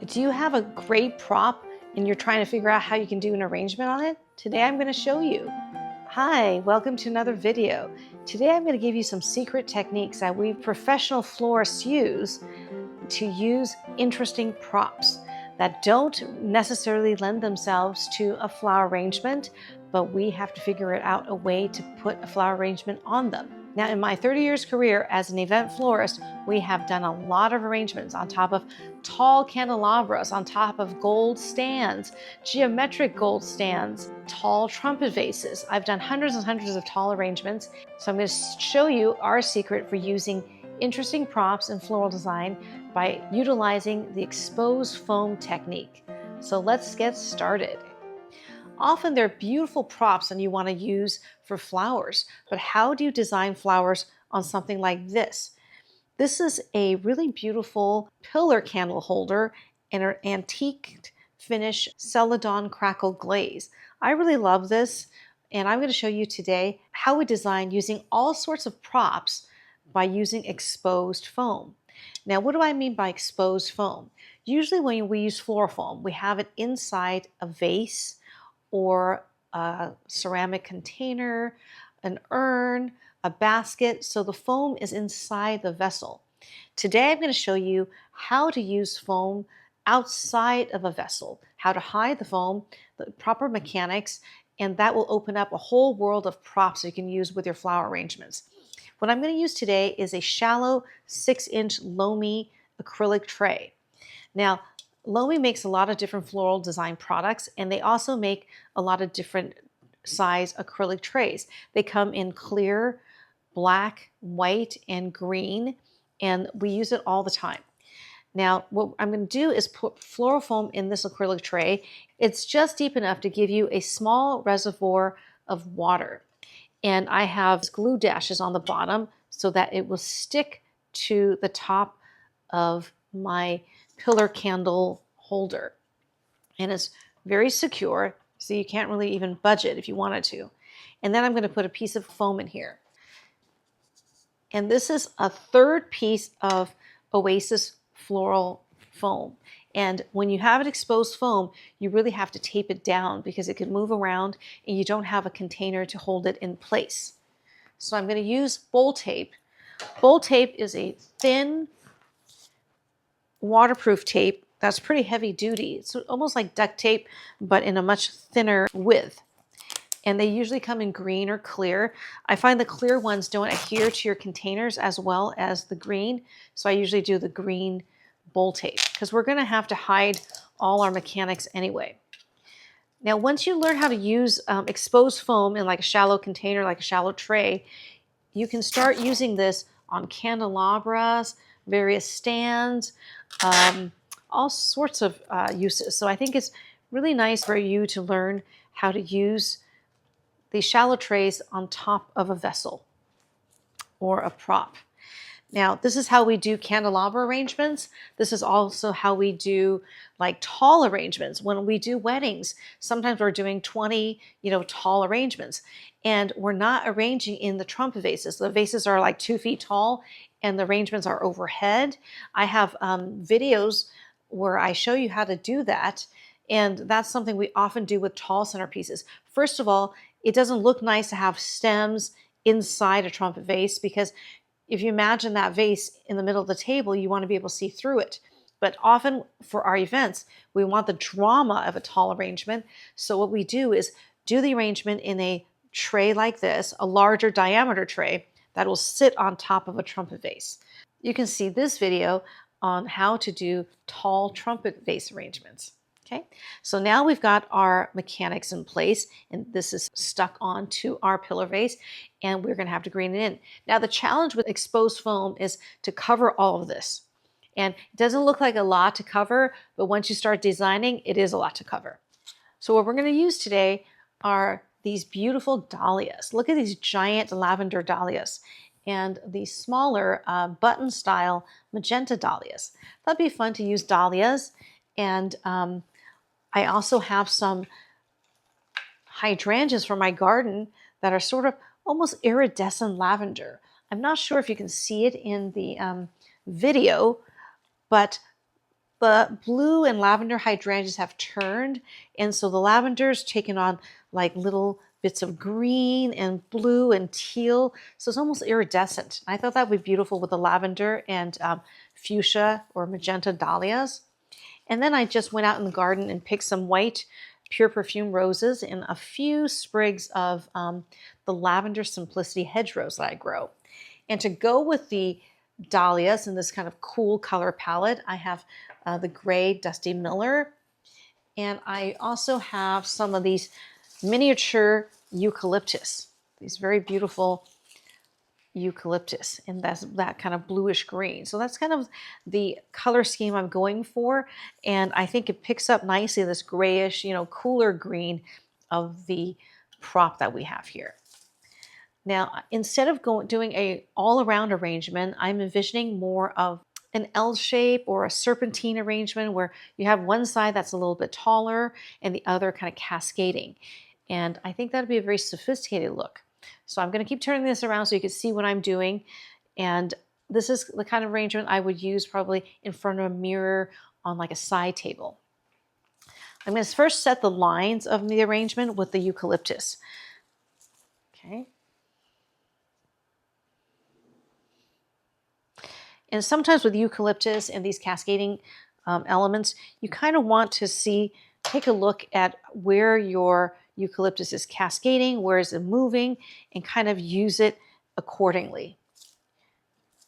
Do you have a great prop and you're trying to figure out how you can do an arrangement on it? Today I'm going to show you. Hi, welcome to another video. Today I'm going to give you some secret techniques that we professional florists use to use interesting props that don't necessarily lend themselves to a flower arrangement, but we have to figure it out a way to put a flower arrangement on them. Now, in my 30 years career as an event florist, we have done a lot of arrangements on top of tall candelabras, on top of gold stands, geometric gold stands, tall trumpet vases. I've done hundreds and hundreds of tall arrangements. So I'm going to show you our secret for using interesting props in floral design by utilizing the exposed foam technique. So let's get started. Often they're beautiful props and you want to use for flowers, but how do you design flowers on something like this? This is a really beautiful pillar candle holder in an antique finish Celadon crackle glaze. I really love this, and I'm going to show you today how we design using all sorts of props by using exposed foam. Now, what do I mean by exposed foam? Usually when we use floral foam, we have it inside a vase or a ceramic container, an urn, a basket, so the foam is inside the vessel. Today I'm going to show you how to use foam outside of a vessel, how to hide the foam, the proper mechanics, and that will open up a whole world of props you can use with your flower arrangements. What I'm going to use today is a shallow 6-inch Lomi acrylic tray. Now, Lomi makes a lot of different floral design products, and they also make a lot of different size acrylic trays. They come in clear, black, white, and green, and we use it all the time. Now, what I'm going to do is put floral foam in this acrylic tray. It's just deep enough to give you a small reservoir of water. And I have glue dashes on the bottom so that it will stick to the top of my pillar candle holder. And it's very secure, so you can't really even budge it if you wanted to. And then I'm going to put a piece of foam in here. And this is a third piece of Oasis floral foam. And when you have it exposed foam, you really have to tape it down because it can move around and you don't have a container to hold it in place. So I'm going to use bowl tape. Bowl tape is a thin, waterproof tape that's pretty heavy duty. It's almost like duct tape, but in a much thinner width. And they usually come in green or clear. I find the clear ones don't adhere to your containers as well as the green, so I usually do the green bowl tape because we're going to have to hide all our mechanics anyway. Now, once you learn how to use exposed foam in like a shallow container, like a shallow tray, you can start using this on candelabras, various stands, all sorts of uses. So I think it's really nice for you to learn how to use these shallow trays on top of a vessel or a prop. Now, this is how we do candelabra arrangements. This is also how we do like tall arrangements. When we do weddings, sometimes we're doing 20, tall arrangements, and we're not arranging in the trumpet vases. The vases are like 2 feet tall and the arrangements are overhead. I have videos where I show you how to do that. And that's something we often do with tall centerpieces. First of all, it doesn't look nice to have stems inside a trumpet vase because if you imagine that vase in the middle of the table, you want to be able to see through it. But often for our events, we want the drama of a tall arrangement. So what we do is do the arrangement in a tray like this, a larger diameter tray that will sit on top of a trumpet vase. You can see this video on how to do tall trumpet vase arrangements. Okay, so now we've got our mechanics in place, and this is stuck onto our pillar vase, and we're going to have to green it in. Now, the challenge with exposed foam is to cover all of this. And it doesn't look like a lot to cover, but once you start designing, it is a lot to cover. So what we're going to use today are these beautiful dahlias. Look at these giant lavender dahlias and these smaller button-style magenta dahlias. That'd be fun to use dahlias, and I also have some hydrangeas for my garden that are sort of almost iridescent lavender. I'm not sure if you can see it in the video, but the blue and lavender hydrangeas have turned, and so the lavender's taken on like little bits of green and blue and teal, so it's almost iridescent. I thought that would be beautiful with the lavender and fuchsia or magenta dahlias. And then I just went out in the garden and picked some white pure perfume roses and a few sprigs of the lavender simplicity hedgerows that I grow. And to go with the dahlias in this kind of cool color palette, I have the gray Dusty Miller. And I also have some of these miniature eucalyptus, these very beautiful eucalyptus, and that's that kind of bluish green. So that's kind of the color scheme I'm going for. And I think it picks up nicely this grayish, cooler green of the prop that we have here. Now, instead of doing a all-around arrangement, I'm envisioning more of an L shape or a serpentine arrangement where you have one side that's a little bit taller and the other kind of cascading. And I think that'd be a very sophisticated look. So I'm going to keep turning this around so you can see what I'm doing. And this is the kind of arrangement I would use probably in front of a mirror on like a side table. I'm going to first set the lines of the arrangement with the eucalyptus. Okay. And sometimes with eucalyptus and these cascading elements, you kind of want to take a look at where your eucalyptus is cascading, where is it moving, and kind of use it accordingly.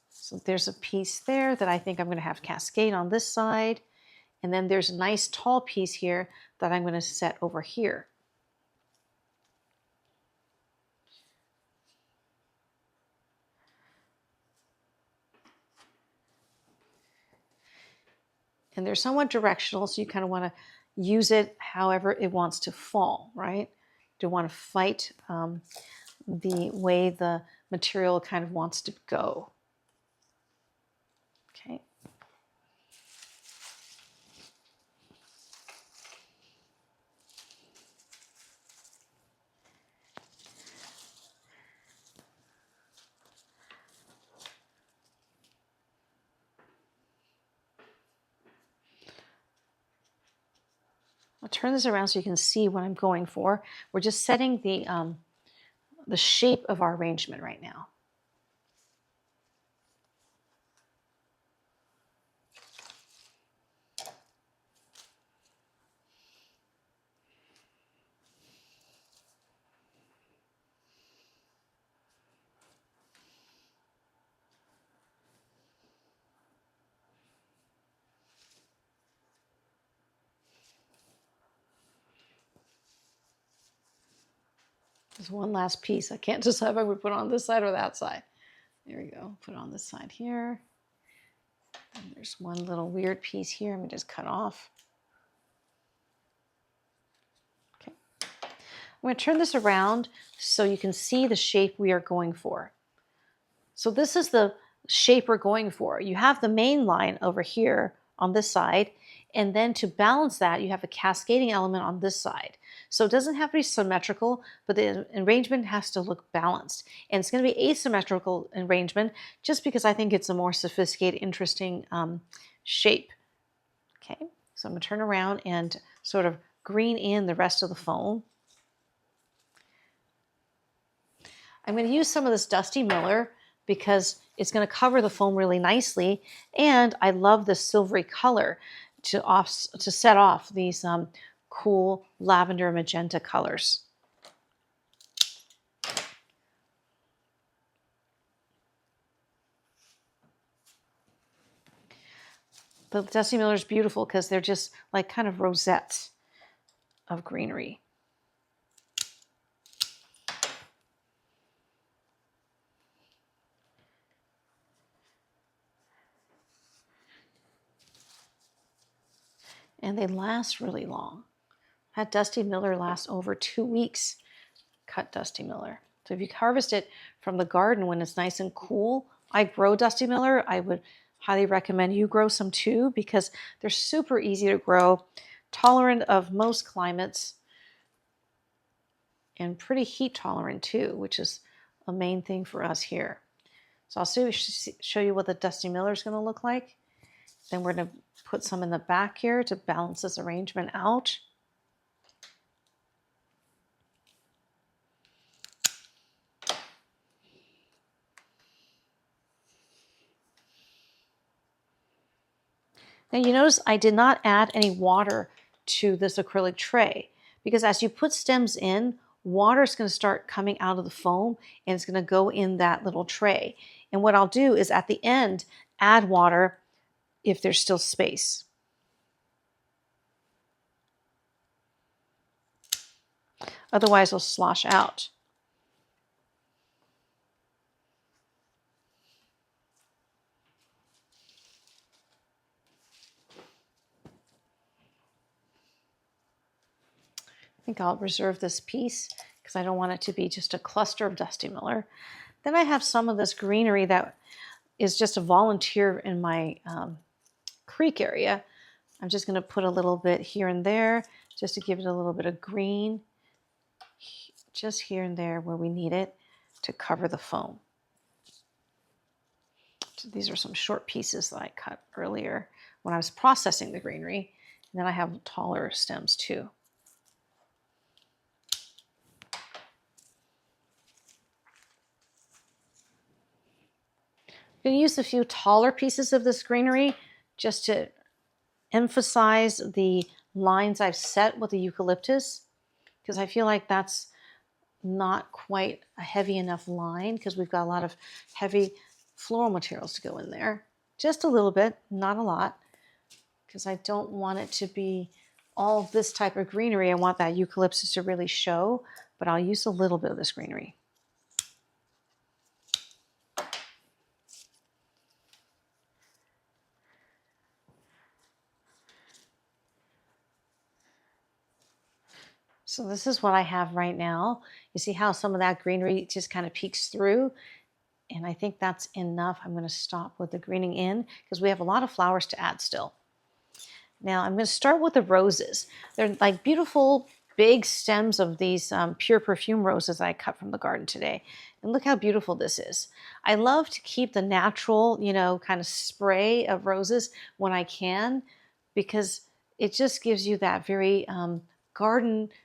So there's a piece there that I think I'm going to have cascade on this side. And then there's a nice tall piece here that I'm going to set over here. And they're somewhat directional, so you kind of want to use it however it wants to fall, right? Don't want to fight the way the material kind of wants to go. Okay. I'll turn this around so you can see what I'm going for. We're just setting the shape of our arrangement right now. There's one last piece. I can't decide if I would put it on this side or that side. There we go. Put it on this side here. And there's one little weird piece here. I'm going to just cut off. Okay. I'm going to turn this around so you can see the shape we are going for. So this is the shape we're going for. You have the main line over here on this side, and then to balance that, you have a cascading element on this side. So it doesn't have to be symmetrical, but the arrangement has to look balanced. And it's going to be asymmetrical arrangement just because I think it's a more sophisticated, interesting shape. Okay, so I'm going to turn around and sort of green in the rest of the foam. I'm going to use some of this Dusty Miller because it's going to cover the foam really nicely. And I love the silvery color to set off these cool lavender and magenta colors. The Dusty Miller is beautiful because they're just like kind of rosettes of greenery. And they last really long. That Dusty Miller lasts over 2 weeks, cut Dusty Miller. So if you harvest it from the garden when it's nice and cool, I grow Dusty Miller. I would highly recommend you grow some too because they're super easy to grow, tolerant of most climates, and pretty heat tolerant too, which is a main thing for us here. So I'll show you what the Dusty Miller is going to look like. Then we're going to put some in the back here to balance this arrangement out. Now you notice I did not add any water to this acrylic tray because as you put stems in, water is going to start coming out of the foam and it's going to go in that little tray. And what I'll do is at the end, add water if there's still space. Otherwise, it'll slosh out. I think I'll reserve this piece because I don't want it to be just a cluster of Dusty Miller. Then I have some of this greenery that is just a volunteer in my creek area. I'm just going to put a little bit here and there just to give it a little bit of green, just here and there where we need it to cover the foam. So these are some short pieces that I cut earlier when I was processing the greenery. And then I have taller stems too. I'm going to use a few taller pieces of this greenery just to emphasize the lines I've set with the eucalyptus, because I feel like that's not quite a heavy enough line because we've got a lot of heavy floral materials to go in there. Just a little bit, not a lot, because I don't want it to be all this type of greenery. I want that eucalyptus to really show, but I'll use a little bit of this greenery. So this is what I have right now. You see how some of that greenery just kind of peeks through? And I think that's enough. I'm going to stop with the greening in because we have a lot of flowers to add still. Now I'm going to start with the roses. They're like beautiful big stems of these pure perfume roses I cut from the garden today. And look how beautiful this is. I love to keep the natural, kind of spray of roses when I can, because it just gives you that very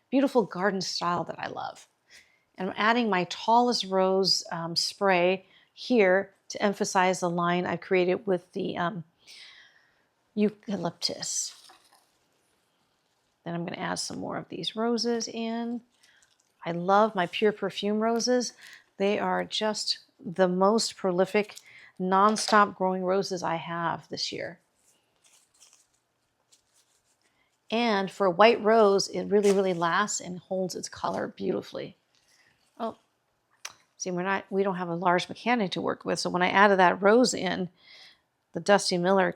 beautiful garden style that I love. And I'm adding my tallest rose spray here to emphasize the line I created with the eucalyptus. Then I'm going to add some more of these roses in. I love my pure perfume roses. They are just the most prolific, non-stop growing roses I have this year. And for a white rose, it really, really lasts and holds its color beautifully. Oh, see, we don't have a large mechanic to work with. So when I added that rose in, the Dusty Miller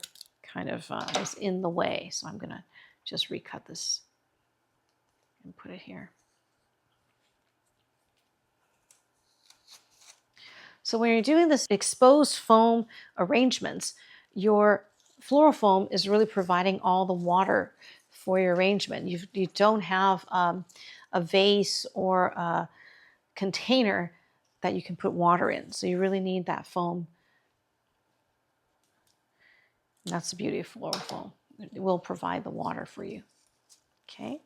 kind of was in the way. So I'm going to just recut this and put it here. So when you're doing this exposed foam arrangements, your floral foam is really providing all the water for your arrangement. You don't have a vase or a container that you can put water in. So you really need that foam. And that's the beauty of floral foam. It will provide the water for you. Okay.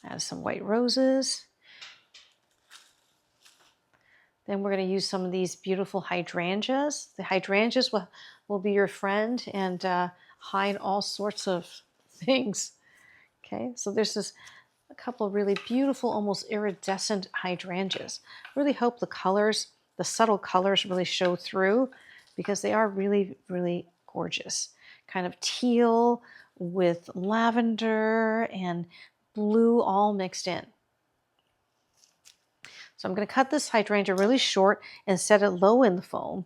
Add some white roses. Then we're going to use some of these beautiful hydrangeas. The hydrangeas will be your friend and hide all sorts of things. Okay, so there's a couple of really beautiful, almost iridescent hydrangeas. Really hope the colors, the subtle colors really show through because they are really, really gorgeous. Kind of teal with lavender and blue all mixed in. So I'm going to cut this hydrangea really short and set it low in the foam.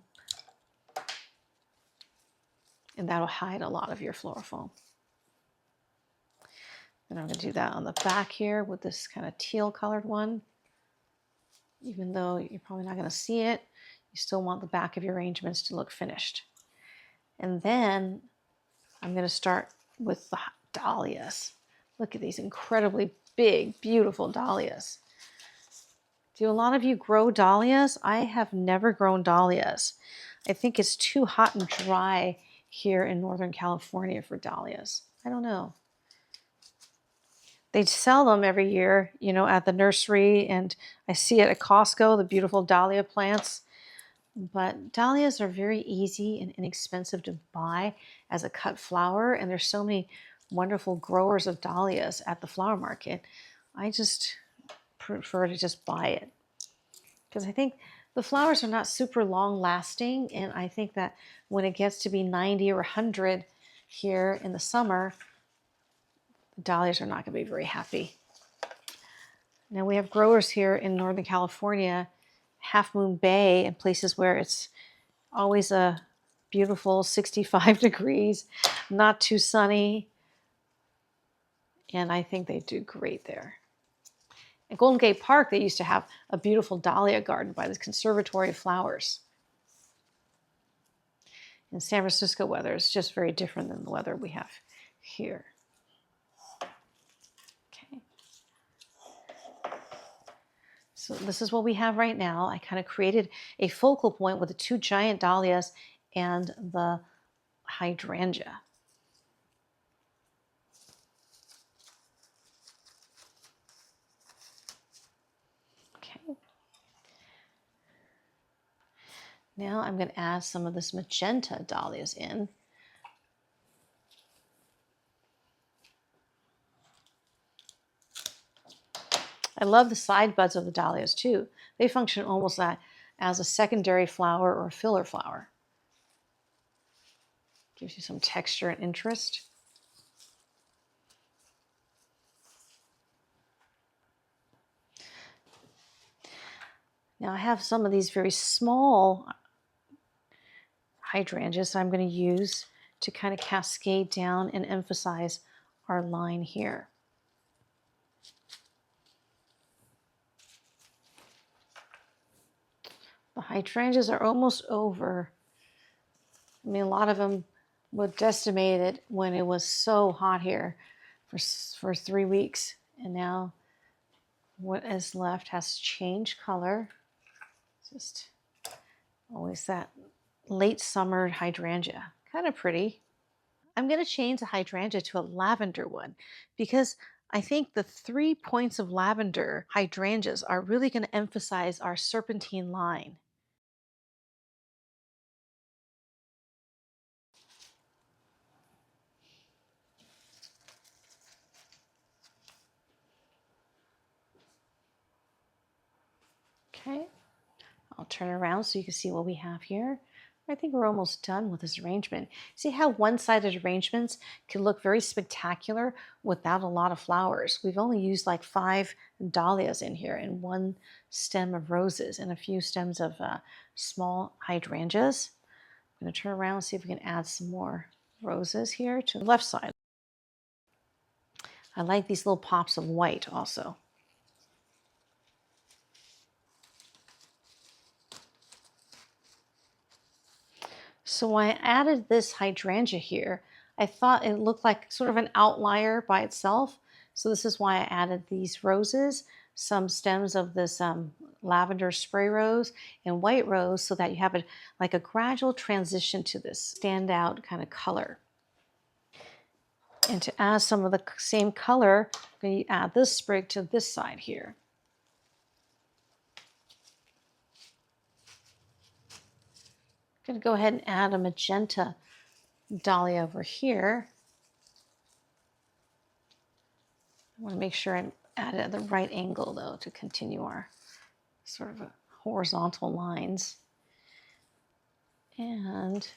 And that'll hide a lot of your floral foam. And I'm going to do that on the back here with this kind of teal colored one. Even though you're probably not going to see it, you still want the back of your arrangements to look finished. And then I'm going to start with the dahlias. Look at these incredibly big, beautiful dahlias. Do a lot of you grow dahlias? I have never grown dahlias. I think it's too hot and dry here in Northern California for dahlias. I don't know. They sell them every year, you know, at the nursery, and I see it at Costco, the beautiful dahlia plants. But dahlias are very easy and inexpensive to buy as a cut flower, and there's so many wonderful growers of dahlias at the flower market. I just prefer to just buy it because I think the flowers are not super long lasting, and I think that when it gets to be 90 or 100 here in the summer, the dahlias are not going to be very happy. Now we have growers here in Northern California, Half Moon Bay, and places where it's always a beautiful 65 degrees, not too sunny, and I think they do great there. At Golden Gate Park, they used to have a beautiful dahlia garden by the Conservatory of Flowers. In San Francisco weather, it's just very different than the weather we have here. Okay. So this is what we have right now. I kind of created a focal point with the two giant dahlias and the hydrangea. Okay. Now I'm going to add some of this magenta dahlias in. I love the side buds of the dahlias too. They function almost as a secondary flower or a filler flower. Gives you some texture and interest. Now I have some of these very small hydrangeas I'm going to use to kind of cascade down and emphasize our line here. The hydrangeas are almost over. I mean, a lot of them were decimated when it was so hot here for 3 weeks. And now what is left has changed color. Just always that late summer hydrangea. Kind of pretty. I'm going to change the hydrangea to a lavender one because I think the 3 points of lavender hydrangeas are really going to emphasize our serpentine line. Okay, I'll turn around so you can see what we have here. I think we're almost done with this arrangement. See how one-sided arrangements can look very spectacular without a lot of flowers. We've only used like 5 dahlias in here and 1 stem of roses and a few stems of small hydrangeas. I'm going to turn around and see if we can add some more roses here to the left side. I like these little pops of white also. So when I added this hydrangea here, I thought it looked like sort of an outlier by itself. So this is why I added these roses, some stems of this lavender spray rose and white rose so that you have like a gradual transition to this standout kind of color. And to add some of the same color, I'm going to add this sprig to this side here. I'm going to go ahead and add a magenta dahlia over here. I want to make sure I add it at the right angle though to continue our sort of horizontal lines. And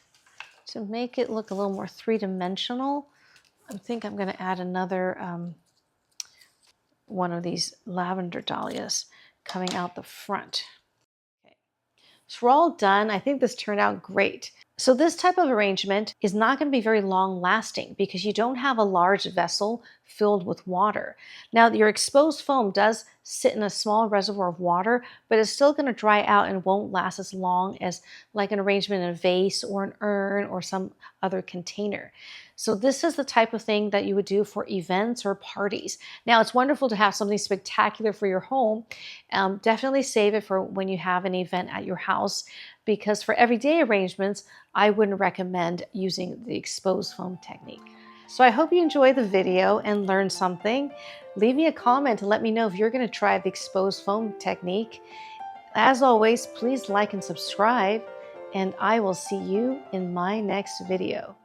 to make it look a little more three-dimensional, I think I'm going to add another one of these lavender dahlias coming out the front. So we're all done. I think this turned out great. So this type of arrangement is not going to be very long lasting because you don't have a large vessel filled with water. Now your exposed foam does sit in a small reservoir of water, but it's still going to dry out and won't last as long as like an arrangement in a vase or an urn or some other container. So this is the type of thing that you would do for events or parties. Now it's wonderful to have something spectacular for your home. Definitely save it for when you have an event at your house. because for everyday arrangements, I wouldn't recommend using the exposed foam technique. So I hope you enjoy the video and learn something. Leave me a comment and let me know if you're going to try the exposed foam technique. As always, please like and subscribe, and I will see you in my next video.